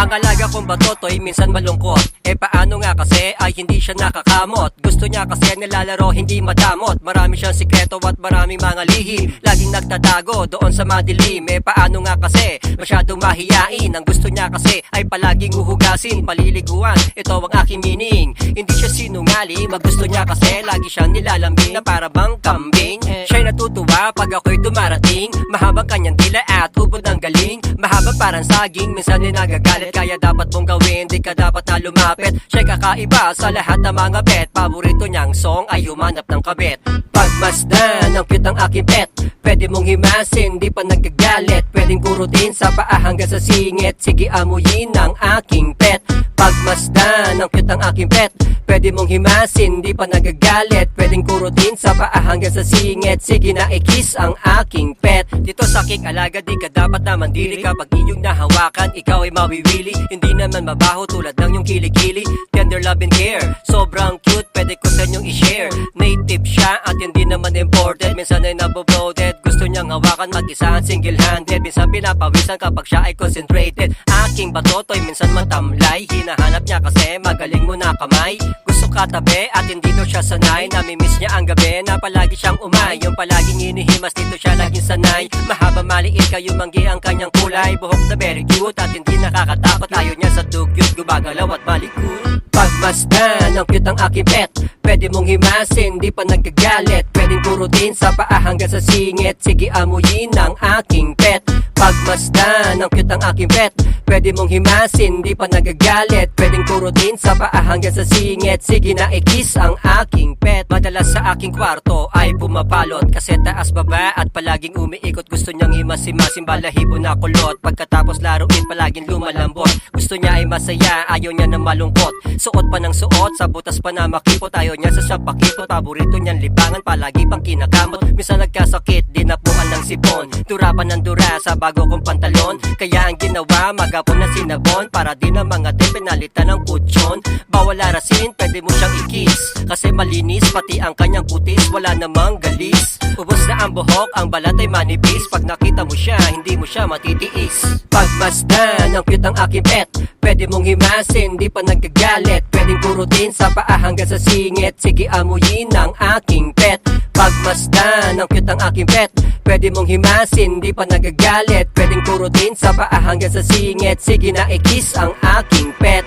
Ang alaga kong batotoy minsan malungkot. Paano nga kasi ay hindi siya nakakamot. Gusto niya kasi nilalaro hindi madamot. Marami siyang sikreto at maraming mga lihim. Laging nagtatago doon sa madilim. Paano nga kasi masyadong mahiyain. Ang gusto niya kasi ay palaging huhugasin, paliliguan. Ito ang aking meaning. Hindi siya sinungaling. Magusto niya kasi lagi siyang nilalambing na para bang kambing. Siya'y natutuwa pag ako'y dumarating. Mahabang kanyang dila at ubod ng galing. Mahaba parang saging, minsan ay nagagalit. Kaya dapat mong gawin, di ka dapat na lumapit. Siya'y kakaiba sa lahat ng mga pet. Paborito niyang song ay humanap ng kabit. Pagmasdan, ang cute ang aking pet. Pwede mong himasin, di pa nagagalit. Pwedeng kurutin sa paa hanggang sa singit. Sige amuyin ang aking pet. Pagmasdan, ang cute ang aking pet. Pwede mong himasin, di pa nagagalit. Pwedeng kurutin sa paa hanggang sa singit. Sige na i-kiss ang aking pet. Dito sa aking alaga, di ka dapat na mandili. Kapag iyong nahawakan, ikaw ay mawiwili. Hindi naman mabaho tulad ng yung kilikili. Tender love and care, sobrang cute. Pwede ko sa inyong i-share. Native siya at hindi naman imported. Minsan ay nabobloated. Gusto niyang hawakan mag-isahan single-handed. Minsan pinapawisan kapag siya ay concentrated. Aking batotoy minsan matamlay. Hinahanap niya kasi magaling mo na kamay. Gusto katabi at hindi daw siya sanay. Namimiss niya ang gabi na palagi siyang umay. Yung palaging hinihimas dito siya laging sanay. Mahaba maliit kayo manggi ang kanyang kulay. Buhok na very cute at hindi nakakatakot. Ayaw niya sa dugyot, gumagalaw at malikot. Pagmasdan, ang cute ang aking pet. Pwede mong himasin, di pa nagagalit. Pwedeng kurutin sa paa hanggang sa singit. Sige amuyin ang aking pet. Pagmasdan, ang cute ang aking pet. Pwede mong himasin, di pa nagagalit. Pwedeng kurutin sa paa hanggang sa singit. Sige na i-kiss ang aking pet. Madalas sa aking kwarto ay pumapalot. Kasi taas baba at palaging umiikot. Gusto niyang himas-himasin, balahibo na kulot. Pagkatapos laruin palaging lumalambot. Gusto niya ay masaya, ayaw niya na malungkot. Suot pa ng suot, sa butas pa na makipot. Ayaw niya sa sapakipot, paborito niyan libangan. Palagi pang kinakamot, minsan nagkasakit. Dinapuan ng sipon, durapan ng dura sa bago kong pantalon. Kaya ang ginawa, magapon na sinabon. Para di na mga din pinalitan ng kutsyon. Bawal arasin, pwede mo siyang i-kiss. Kasi malinis, pati ang kanyang kutis. Wala namang galis, ubos na ang buhok. Ang balat ay manipis. Pag nakita mo siya, hindi mo siya matitiis. Pagmasdan, ang cute ang aking pet. Pwede mong himasin, di pa nagagalit. Pwedeng kurutin sa paa hanggang sa singit. Sige amuyin ang aking pet. Pagmasdan, ang cute ang aking pet. Pwede mong himasin, di pa nagagalit. Pwedeng kurutin sa paa hanggang sa singit. Sige na i-kiss ang aking pet.